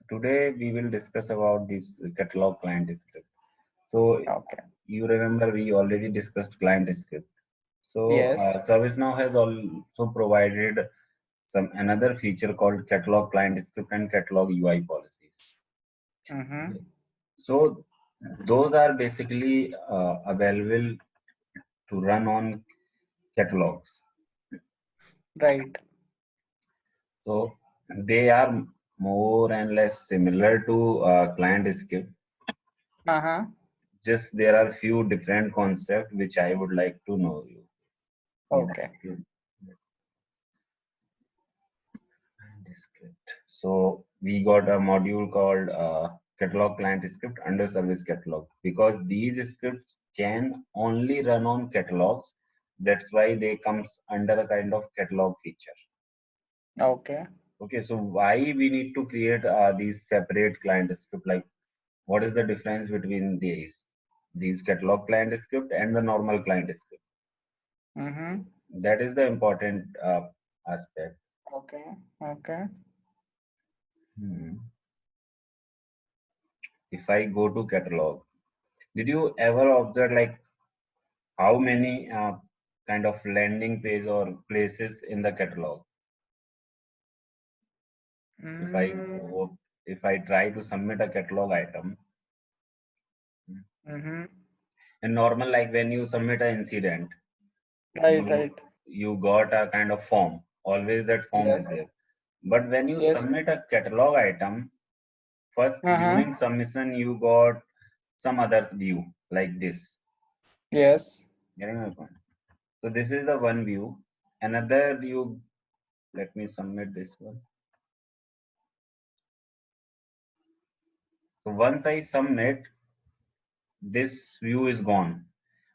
Today we will discuss about this catalog client script. So Okay. you remember we already discussed client script. So Yes. ServiceNow has also provided some another feature called catalog client script and catalog UI policies. Mm-hmm. So those are basically available to run on catalogs. Right. So they are more and less similar to client script. Uh-huh. Just there are few different concepts which I would like to know you. Would Okay. like to script. So we got a module called catalog client script under service catalog because these scripts can only run on catalogs. That's why they comes under a kind of catalog feature. Okay. Okay, so why we need to create these separate client script? Like, what is the difference between these catalog client script and the normal client script? Mm-hmm. That is the important aspect. Okay. Okay. Hmm. If I go to catalog, did you ever observe like how many kind of landing page or places in the catalog? If I Mm, go, if I try to submit a catalog item, mm-hmm. and normal like when you submit an incident, Right, you right. you got a kind of form. Always that form is Yes. there. But when you Yes. submit a catalog item, first Uh-huh. during submission you got some other view like this. Yes. Getting my point? So this is the one view. Another view, let me submit this one. So once I submit, this view is gone.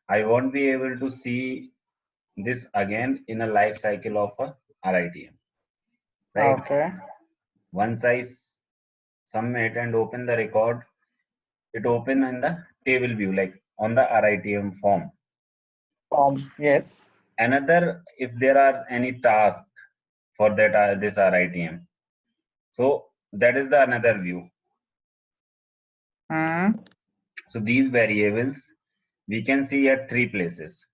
I won't be able to see this again in a life cycle of a RITM, right? Okay. Once I submit and open the record, it open in the table view, like on the RITM form. Yes. Another, if there are any task for that this RITM, so that is the another view. Mm-hmm. So these variables we can see at three places.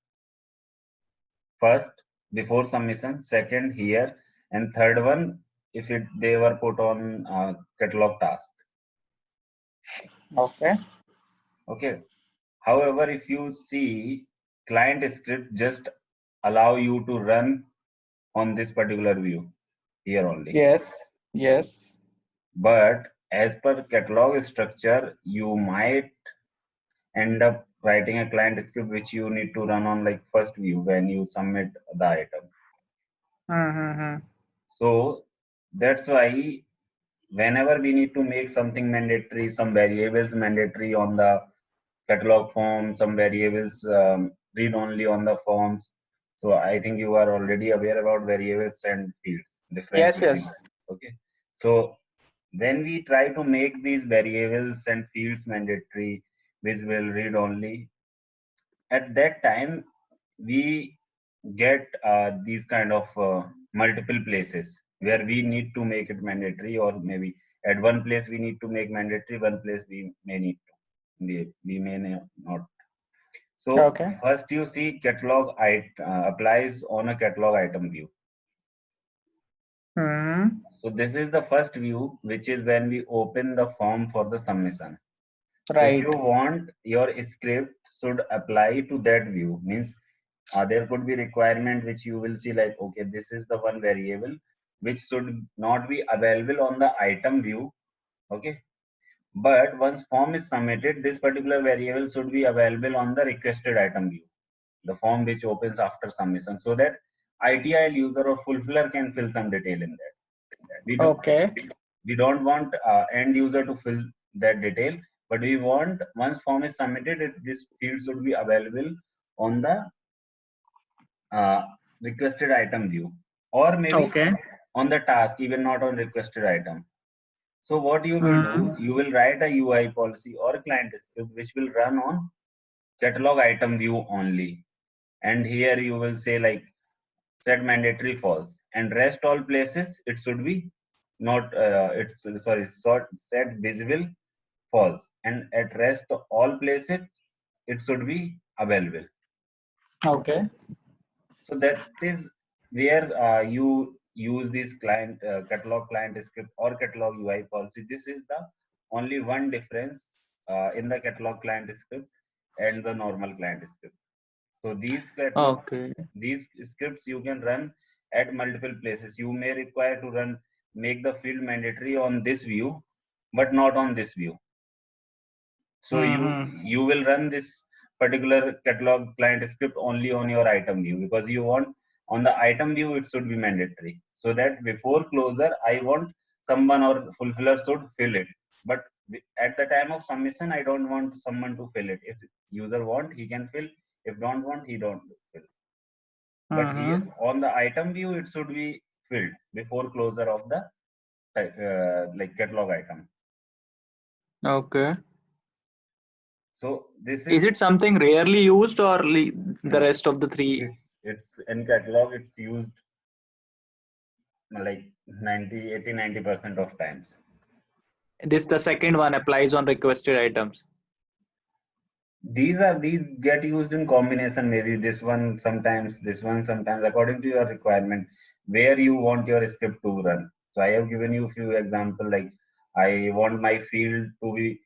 First, before submission, second here, and third one if they were put on catalog task. Okay. Okay. However, if you see client script just allow you to run on this particular view here only. Yes. Yes. But as per catalog structure, you might end up writing a client script which you need to run on like first view when you submit the item. Mm-hmm. So that's why whenever we need to make something mandatory, some variables mandatory on the catalog form, some variables read only on the forms. So I think you are already aware about variables and fields, difference Yes, between yes. them. Okay. So when we try to make these variables and fields mandatory, which will read only, at that time we get these kind of multiple places where we need to make it mandatory, or maybe at one place we need to make mandatory, one place we may need to, we may not. So Okay. first you see catalog applies on a catalog item view. Mm-hmm. So this is the first view, which is when we open the form for the submission. So if you Right. want your script should apply to that view, means there could be requirement which you will see like, okay, this is the one variable which should not be available on the item view. Okay. But once form is submitted, this particular variable should be available on the requested item view, the form which opens after submission, so that ITIL user or fulfiller can fill some detail in that. We do Okay. we don't want end user to fill that detail, but we want once form is submitted, this field should be available on the uh, requested item view, or maybe Okay. on the task, even not on requested item. So what you will do, Mm-hmm. you will write a UI policy or client script which will run on catalog item view only. And here you will say like set mandatory false, and rest all places it should be not it's sorry set visible false, and at rest all places it should be available. Okay. So that is where you use this client catalog client script or catalog UI policy. This is the only one difference in the catalog client script and the normal client script. So Okay. these scripts you can run at multiple places. You may require to run make the field mandatory on this view, but not on this view. So Mm-hmm. you will run this particular catalog client script only on your item view, because you want on the item view it should be mandatory. So that before closure, I want someone or fulfiller should fill it. But at the time of submission, I don't want someone to fill it. If user want, he can fill. If don't want, he don't fill. But here Mm-hmm. on the item view, it should be filled before closure of the like catalog item. Okay. So this Is is it something rarely used or the no. rest of the three? It's in catalog. It's used like 90, 80, 90% of times. This the second one applies on requested items. These get used in combination. Maybe this one sometimes, according to your requirement, where you want your script to run. So I have given you a few examples. Like I want my field to be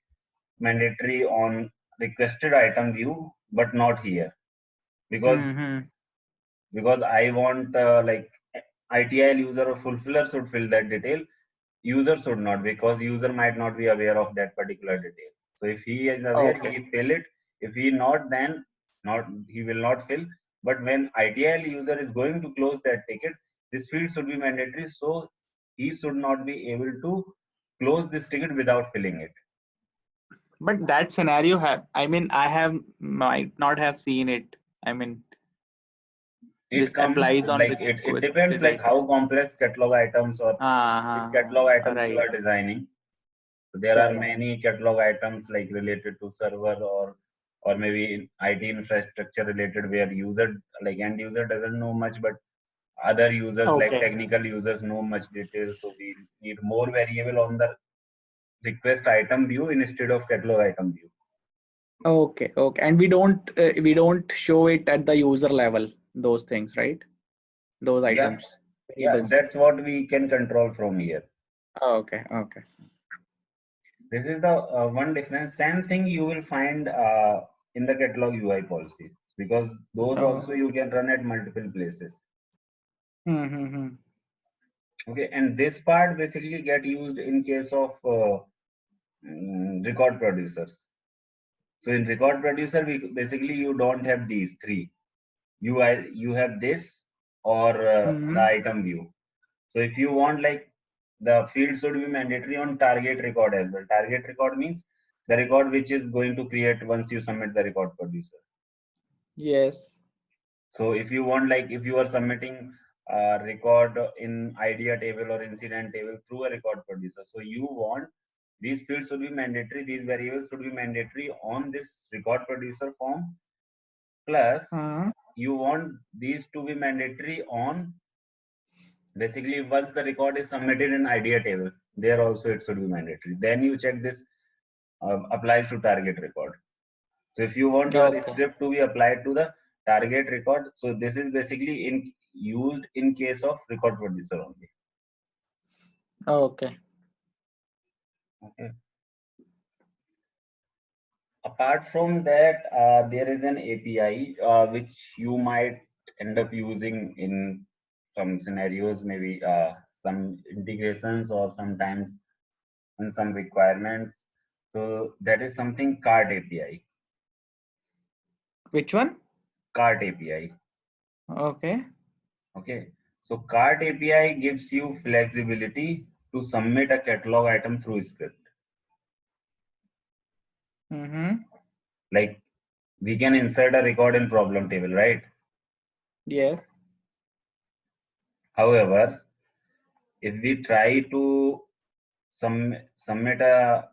mandatory on requested item view, but not here, because Mm-hmm. I want like ITIL user or fulfiller should fill that detail. User should not, because user might not be aware of that particular detail. So if he is aware, Okay. he fill it. If he not, then not he will not fill. But when ITIL user is going to close that ticket, this field should be mandatory. So he should not be able to close this ticket without filling it. But that scenario I mean, I have might not have seen it. I mean, It this comes applies on like it depends requested like item. how complex catalog items or which catalog items you Right. are designing. So there are Correct. many catalog items like related to server or maybe in IT infrastructure related, where user like end user doesn't know much, but other users like Okay. technical users know much details. So we need more variable on the request item view instead of catalog item view. Okay. Okay. And we don't show it at the user level, those things, right? Those Yeah, items, yeah, variables. that's what we can control from here. Okay. Okay. This is the one difference. Same thing you will find in the catalog UI policy, because those Oh. also you can run at multiple places. Mm-hmm. Okay, and this part basically get used in case of record producers. So in record producer, we basically you don't have these three. You have this or the Mm-hmm. item view. So if you want like the field should be mandatory on target record as well. Target record means the record which is going to create once you submit the record producer. Yes. So if you want like if you are submitting a record in idea table or incident table through a record producer, so you want these fields should be mandatory, these variables should be mandatory on this record producer form, plus Uh, you want these to be mandatory on basically once the record is submitted in idea table, there also it should be mandatory. Then you check this applies to target record. So if you want your okay. script to be applied to the target record, so this is basically in used in case of record producer only. Okay. Okay. Apart from that, there is an API which you might end up using in some scenarios, maybe some integrations or sometimes in some requirements. So that is something cart API. Which one? Cart API. Okay. Okay. So cart API gives you flexibility to submit a catalog item through script. Mm-hmm. Like we can insert a record in problem table, right? Yes. However, if we try to submit a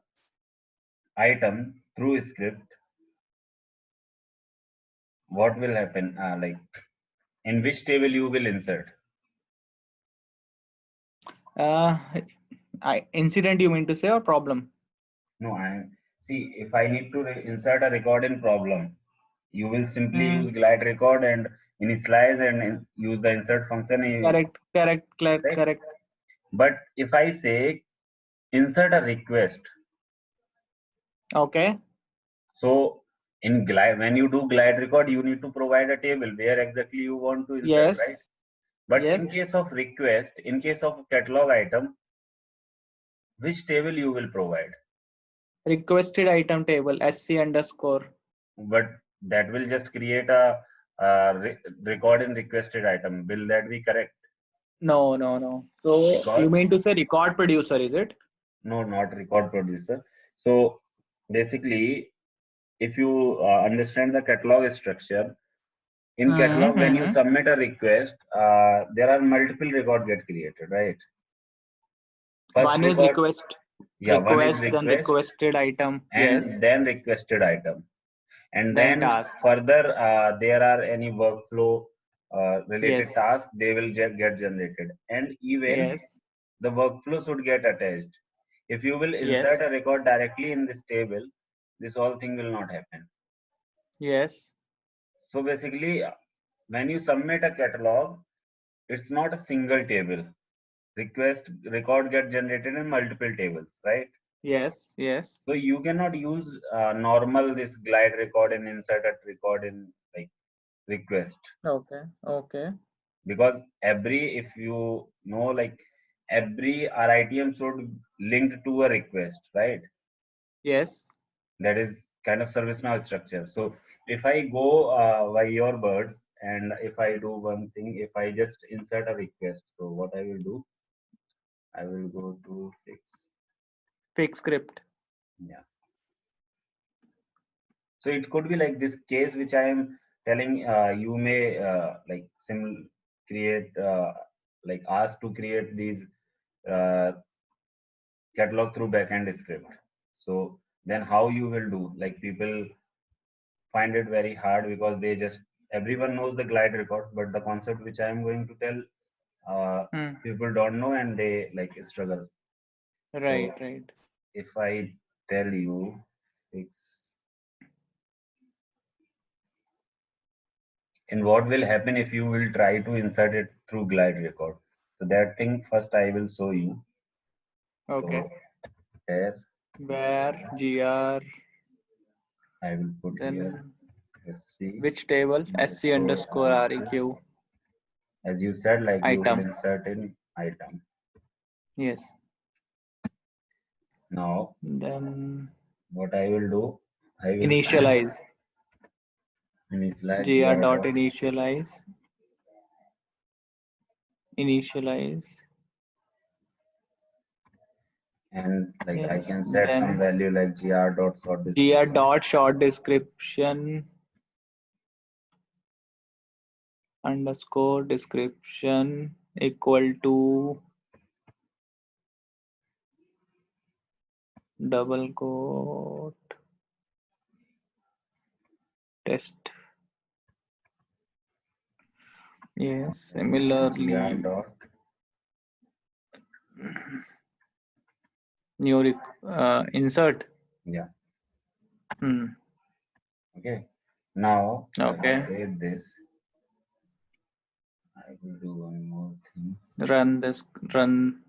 item through script, what will happen? Like in which table you will insert? Uh, Incident you mean to say, or problem? No, see, if I need to insert a record in problem, you will simply use glide record and initialize and use the insert function right? Correct. But if I say insert a request, Okay. so in glide, when you do glide record, you need to provide a table where exactly you want to insert, right? Yes. But Yes. in case of request, in case of catalog item, which table you will provide? Requested item table, SC underscore. But that will just create a record in requested item. Will that be correct? No. So Because you mean to say record producer, is it? no, not record producer. So basically, if you understand the catalog structure, in catalog, when you submit a request, there are multiple record get created, right? First One is record, request, one is then request, requested item. and Yes. then requested item. And Then then task. further, there are any workflow related Yes. tasks, they will get generated. And even Yes. the workflow should get attached. If you will insert a record directly in this table, this whole thing will not happen. Yes. So basically, when you submit a catalog, it's not a single table. Record get generated in multiple tables, right? Yes. So you cannot use normal this glide record and insert a record in like request, Okay. because if you know, like every RITM should linked to a request, right? Yes. That is kind of ServiceNow structure. So if I go by your words, and if I do one thing, if I just insert a request, so what I will do, I will go to Fix script. yeah. So it could be like this case which I am telling. You may like create like ask to create these uh, catalog through backend script. So then how you will do? Like people find it very hard because they just everyone knows the glide record, but the concept which I am going to tell, people don't know and they like struggle. Right. So if I tell you and what will happen if you will try to insert it through glide record, so that thing first I will show you. Okay. So where gr I will put then here SC. Which table? SC underscore REQ. As you said, like item. You will insert in item. Yes. Now then what I will do, I will initialize gr dot initialize and like yes. I can set some value like gr dot short description underscore description equal to double quote test. Yes, similarly new insert. Yeah. Okay. Now okay. I say this. I will do one more thing. Run.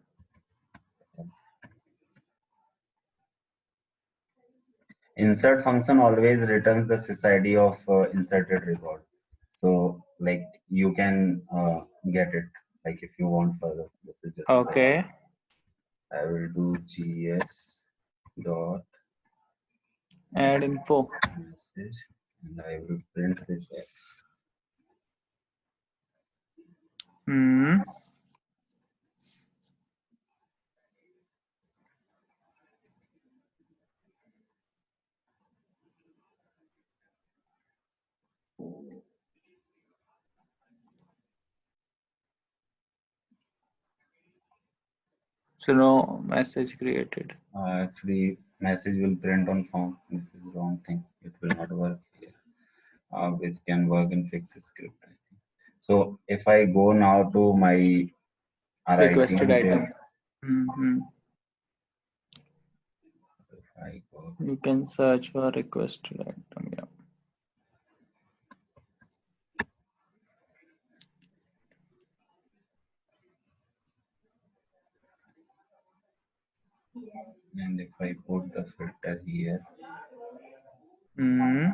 Insert function always returns the SysID of inserted record. So like you can get it like if you want further. This is just okay. I will do gs dot add info message and I will print this X. So no message created. Actually, message will print on form. This is the wrong thing. It will not work here. It can work in fix script. So if I go now to my requested item. If I go, You can search for requested item. Yeah. and if I put the filter here, Hmm.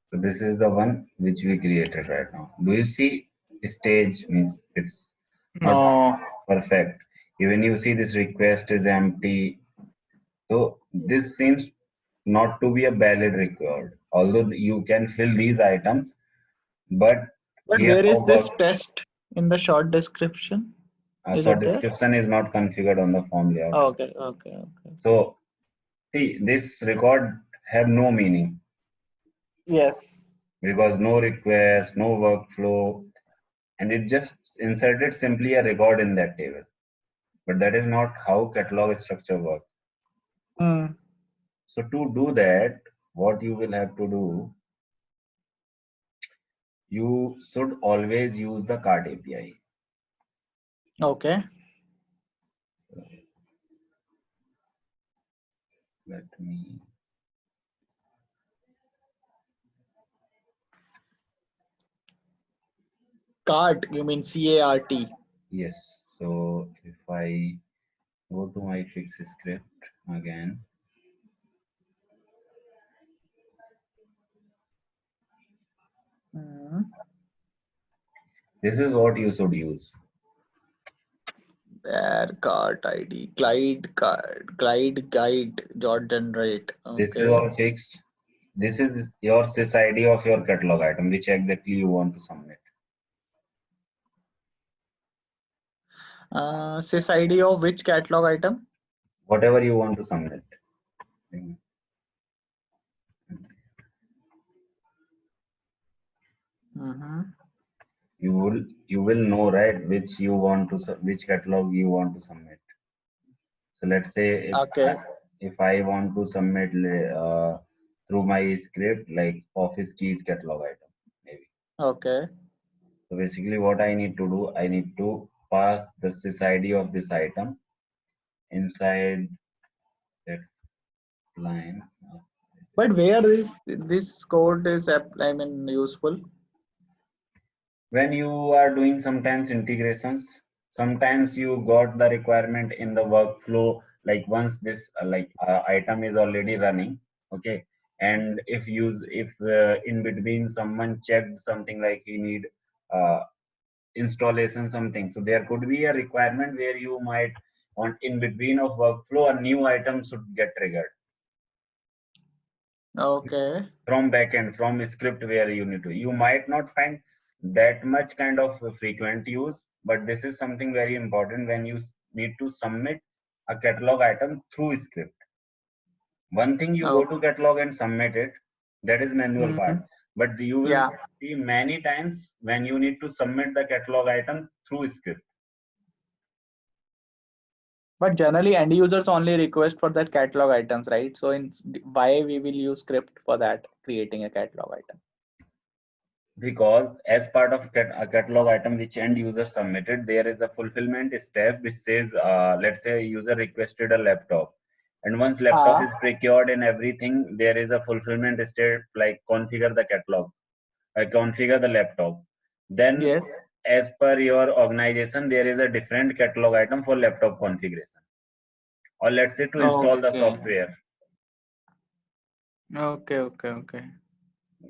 so this is the one which we created right now. Do you see stage means it's not No. perfect. Even you see this request is empty. So this seems not to be a valid record. Although you can fill these items, but But here where is how this work test in the short description? Is so it there? description is not configured on the form layout. Okay, okay, okay. So see this record have no meaning Yes. because no request, no workflow, and it just inserted simply a record in that table. But that is not how catalog structure works. Hmm. So to do that, what you will have to do, you should always use the cart API. Okay. Let me, Cart, you mean CART. yes. So if I go to my fix script again, Hmm. this is what you should use. There, cart ID, glide card, glide guide, dot generate. This is Okay. all fixed. This is your sys ID of your catalog item, which exactly you want to submit. Sys ID of which catalog item? Whatever you want to submit. Mm-hmm. You will know, right, which you want to which catalog you want to submit. So let's say Okay. if I want to submit through my script like office keys catalog item maybe. Okay. So basically what I need to do, I need to pass the sys ID of this item inside that line. But where is this code is I mean useful? When you are doing sometimes integrations, sometimes you got the requirement in the workflow, like once this item is already running, okay, and if in between someone checked something like he need uh, installation something, so there could be a requirement where you might want in between of workflow a new item should get triggered Okay. from backend from script where you need to, you might not find that much kind of frequent use, but this is something very important when you need to submit a catalog item through script. One thing you go Oh. to catalog and submit it, that is manual part, Mm-hmm. but you will Yeah. see many times when you need to submit the catalog item through script. But generally end users only request for that catalog items, right? So in why we will use script for that creating a catalog item? Because as part of a catalog item which end user submitted, there is a fulfillment step which says, let's say user requested a laptop, and once laptop is Ah, procured and everything, there is a fulfillment step like configure the catalog, configure the laptop. Then yes. as per your organization, there is a different catalog item for laptop configuration, or let's say to install the Okay. software. Okay. Okay. Okay.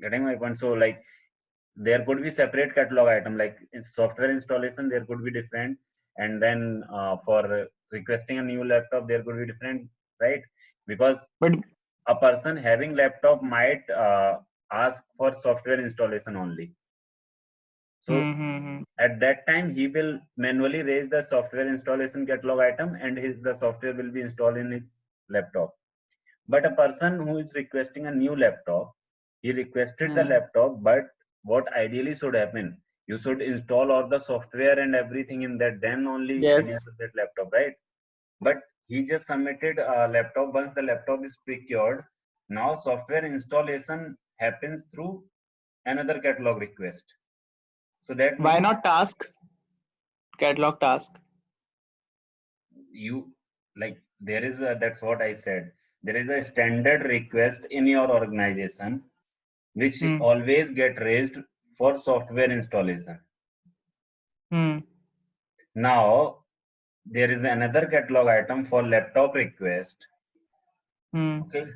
Getting my point? So like there could be separate catalog item like in software installation there could be different, and then for requesting a new laptop there could be different, right? Because But a person having laptop might ask for software installation only, so mm-hmm. at that time he will manually raise the software installation catalog item and the software will be installed in his laptop. But a person who is requesting a new laptop, he requested the Hmm. laptop, but what ideally should happen, you should install all the software and everything in that, then only you can Yes. use that laptop, right? But he just submitted a laptop. Once the laptop is procured, now software installation happens through another catalog request. So that Why means not task? Catalog task. you like there is a, that's what I said. There is a standard request in your organization which Hmm. always get raised for software installation. Hmm. Now there is another catalog item for laptop request. Hmm. Okay.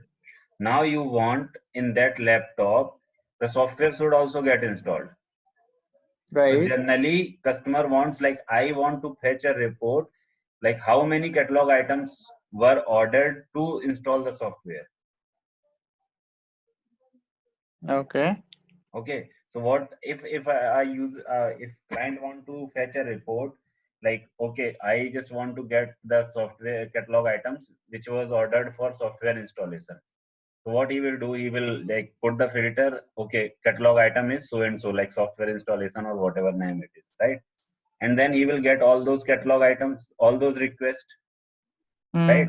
Now you want in that laptop the software should also get installed. So Right. generally customer wants like I want to fetch a report like how many catalog items were ordered to install the software. Okay. Okay, so what if I use if client want to fetch a report like okay I just want to get the software catalog items which was ordered for software installation. So what he will do, he will like put the filter, okay, catalog item is so and so, like software installation or whatever name it is, right? And then he will get all those catalog items, all those requests, Hmm. right?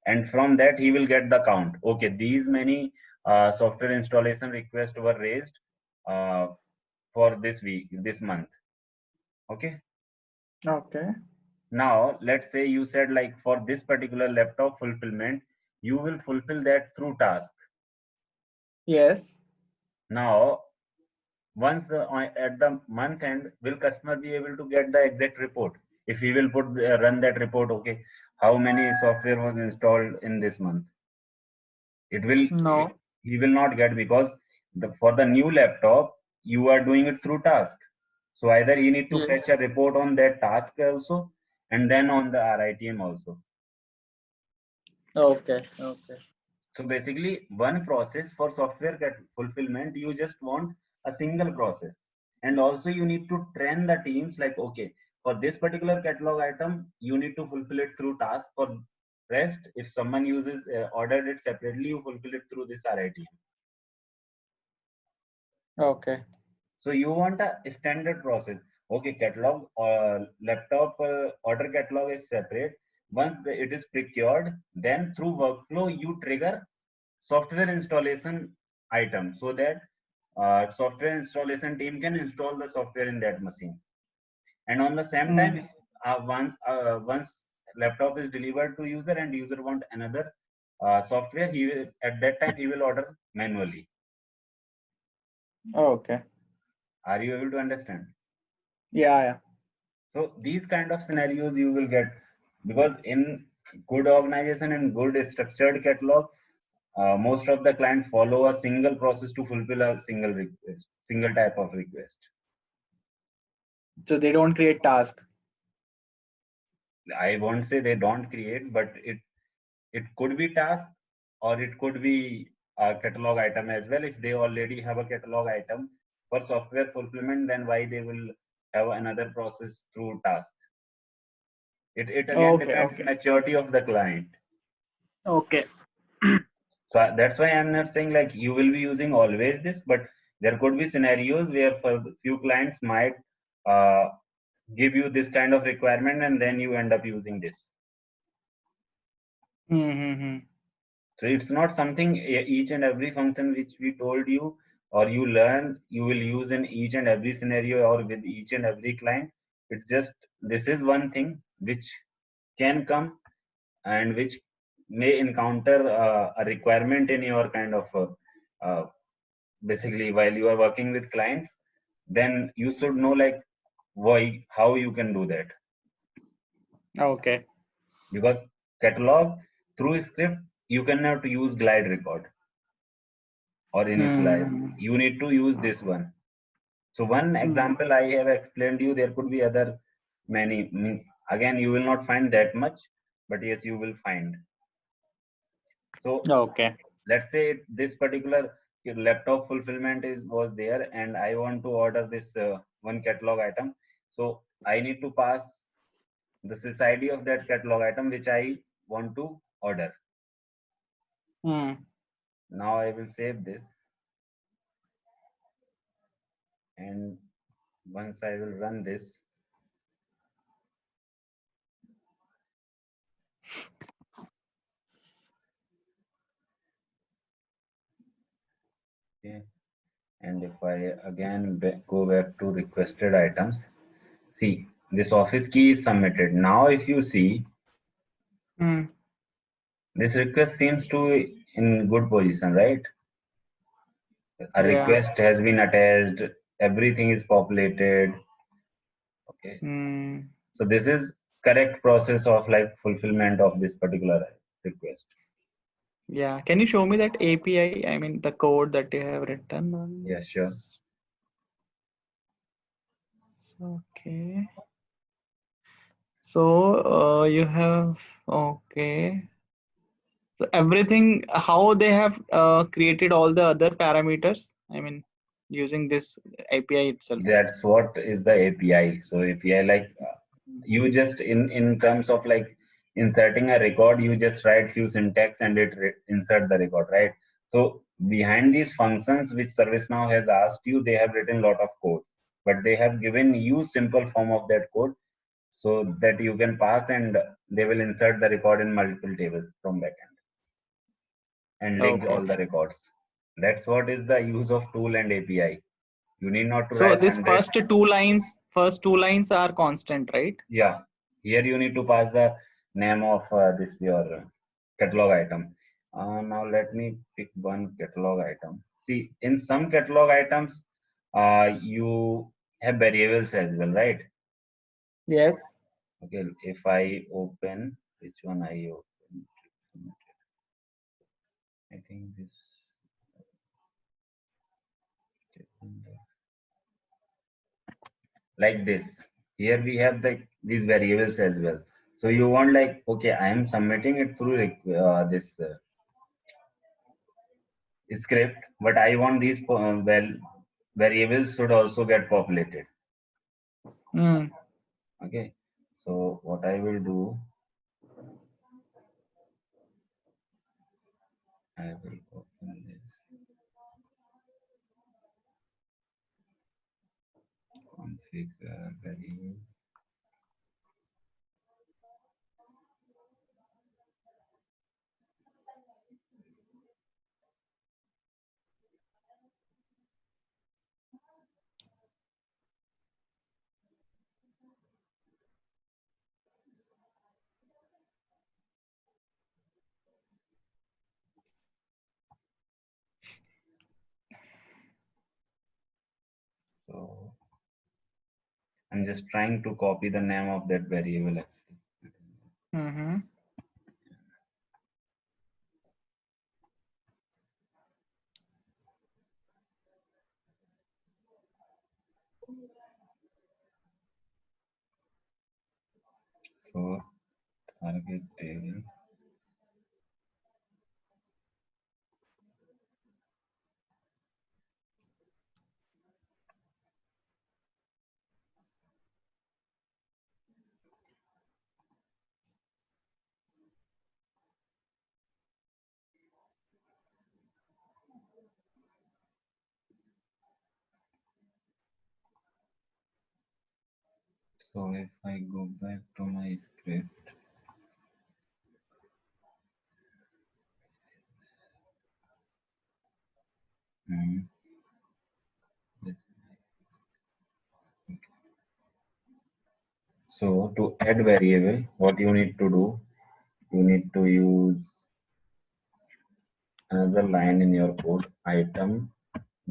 And from that he will get the count. Okay, these many software installation requests were raised uh, for this week, this month. Okay. Okay. Now let's say you said like for this particular laptop fulfillment, you will fulfill that through task. Yes. Now once the at the month end, will customer be able to get the exact report if he will put run that report? Okay, how many software was installed in this month? It will No. he will not get because for the new laptop you are doing it through task. So either you need to Yes. fetch a report on that task also and then on the RITM also. Okay. Okay. So basically, one process for software fulfillment, you just want a single process. And also you need to train the teams like, okay, for this particular catalog item, you need to fulfill it through task. For rest, if someone uses ordered it separately, you fulfill it through this RITM. Okay. So you want a standard process. Okay, catalog or laptop order catalog is separate. Once it is procured, then through workflow, you trigger software installation item so that software installation team can install the software in that machine. And on the same time, Hmm. if once laptop is delivered to user and user want another software, he will at that time he will order manually. Okay. Are you able to understand? Yeah. Yeah. So these kind of scenarios you will get because in good organization and good structured catalog, most of the client follow a single process to fulfill a single request, single type of request. So they don't create task. I won't say they don't create, but it could be task or it could be a catalog item as well. If they already have a catalog item for software fulfillment, then why they will have another process through task? It again Okay. depends Okay. maturity of the client. Okay. So that's why I'm not saying like you will be using always this, but there could be scenarios where for few clients might uh, give you this kind of requirement and then you end up using this. Hmm. So it's not something each and every function which we told you or you learn you will use in each and every scenario or with each and every client. It's just this is one thing which can come and which may encounter a requirement in your kind of basically while you are working with clients, then you should know like why how you can do that. Okay. Because catalog through script you cannot use glide record or initialize, Hmm. you need to use this one. So one Hmm. example I have explained you, there could be other many means again you will not find that much, but yes you will find. So Okay. let's say this particular laptop fulfillment is was there and I want to order this one catalog item. So I need to pass the sys of that catalog item which I want to order. Hmm. Now I will save this and once I will run this, okay, And if I again go back to requested items, see this office key is submitted. Now if you see, this request seems to in good position, right? A Yeah. request has been attached, everything is populated. Okay, so this is correct process of like fulfillment of this particular request. Yeah. Can you show me that API? I mean, the code that you have written on Yeah, this. sure. Okay. So you have, okay. So everything, how they have created all the other parameters? I mean, using this API itself. That's what is the API. So API like you just in terms of like inserting a record, you just write few syntax and it insert the record, right? So behind these functions which ServiceNow has asked you, they have written lot of code, but they have given you simple form of that code so that you can pass and they will insert the record in multiple tables from backend and link Okay. all the records. That's what is the use of tool and API. You need not to So write this 100. first two lines are constant, right? Yeah, here you need to pass the name of this your catalog item. Now let me pick one catalog item. See, in some catalog items, you have variables as well, right? Yes. Okay, if I open, which one I open? I think this. Like this. Here we have these variables as well. So you want like, okay, I am submitting it through this script, but I want these variables should also get populated. Mm. Okay, so what I will do, I will open this configure variable. So I'm just trying to copy the name of that variable actually. Mm-hmm. So target table. So if I go back to my script, hmm, so to add variable, what you need to do, you need to use another line in your code, item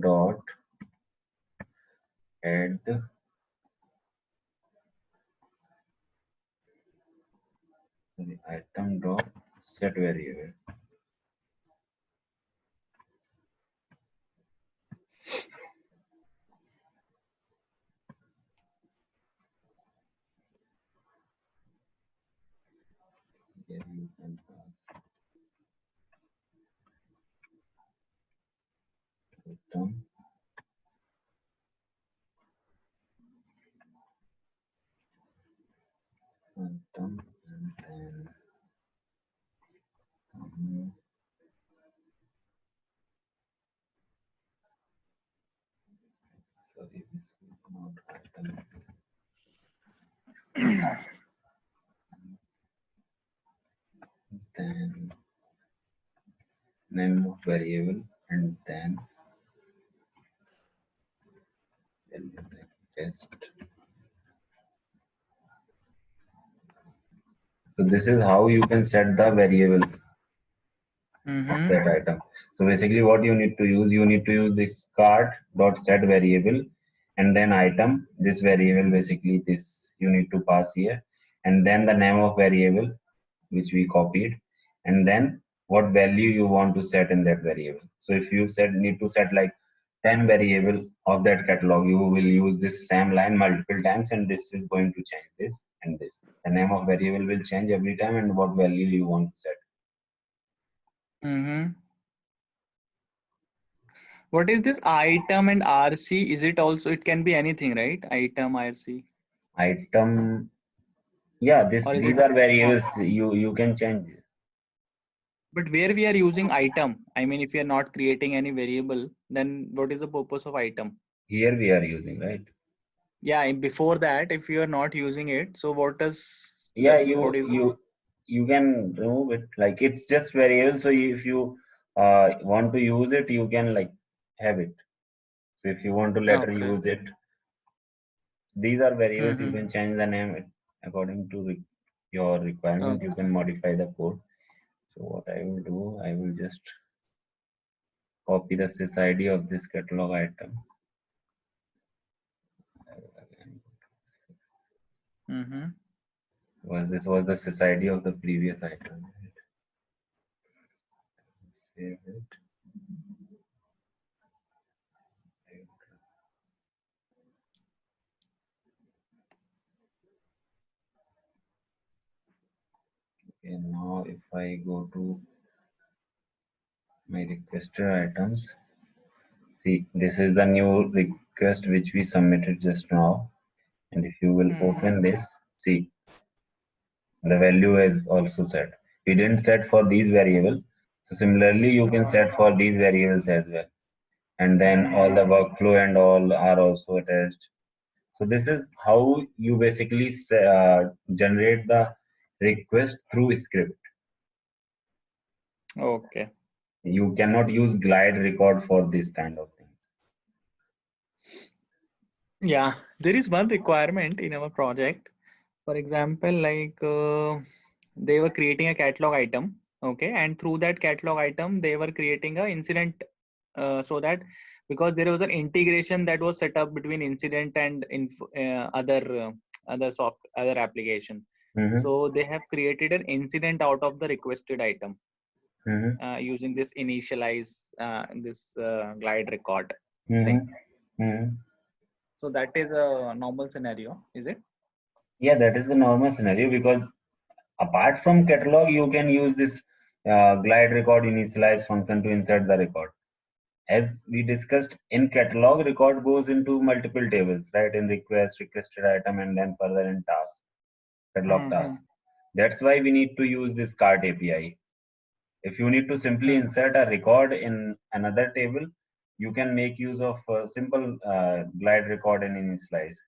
dot add item dot set variable. Here you can pass item item and then sorry, this is not item. Then name of variable and then Test. So this is how you can set the variable of that item. So basically what you need to use this cart dot set variable, and then item, this variable, basically this you need to pass here, and then the name of variable which we copied, and then what value you want to set in that variable. So if you need to set like 10 variable of that catalog, you will use this same line multiple times, and this is going to change this and this. The name of variable will change every time, and what value you want to set. What is this item and RC? Is it also, it can be anything, right? Item, RC. Item, yeah, Or is these it, are variables, you can change this. but where we are using item, I mean, if we are not creating any variable, then what is the purpose of item? Here we are using, right? Yeah, and before that, if you are not using it, so what does Yeah, that, what is, you can remove it, like it's just variable. So if you want to use it, you can like have it. So if you want to later okay. use it, these are variables, you can change the name according to your requirement. Okay. You can modify the code. So what I will do, I will just copy the sys of this catalog item. This was the sys of the previous item. Save it. Okay, now if I go to my requested items, see, this is the new request which we submitted just now. And if you will open this, see, the value is also set. We didn't set for these variables. So similarly, you can set for these variables as well. And then all the workflow and all are also attached. So this is how you basically generate the request through script. Okay. You cannot use glide record for this kind of things. Yeah, there is one requirement in our project. For example, like they were creating a catalog item, okay, and through that catalog item, they were creating a incident, so that because there was an integration that was set up between incident and other application. So they have created an incident out of the requested item using this initialize this glide record thing. So that is a normal scenario, is it? Yeah, that is the normal scenario, because apart from catalog, you can use this glide record initialize function to insert the record. As we discussed, in catalog, record goes into multiple tables, right? In request, requested item, and then further in task, catalog task. That's why we need to use this cart API. If you need to simply insert a record in another table, you can make use of simple glide record and initialize.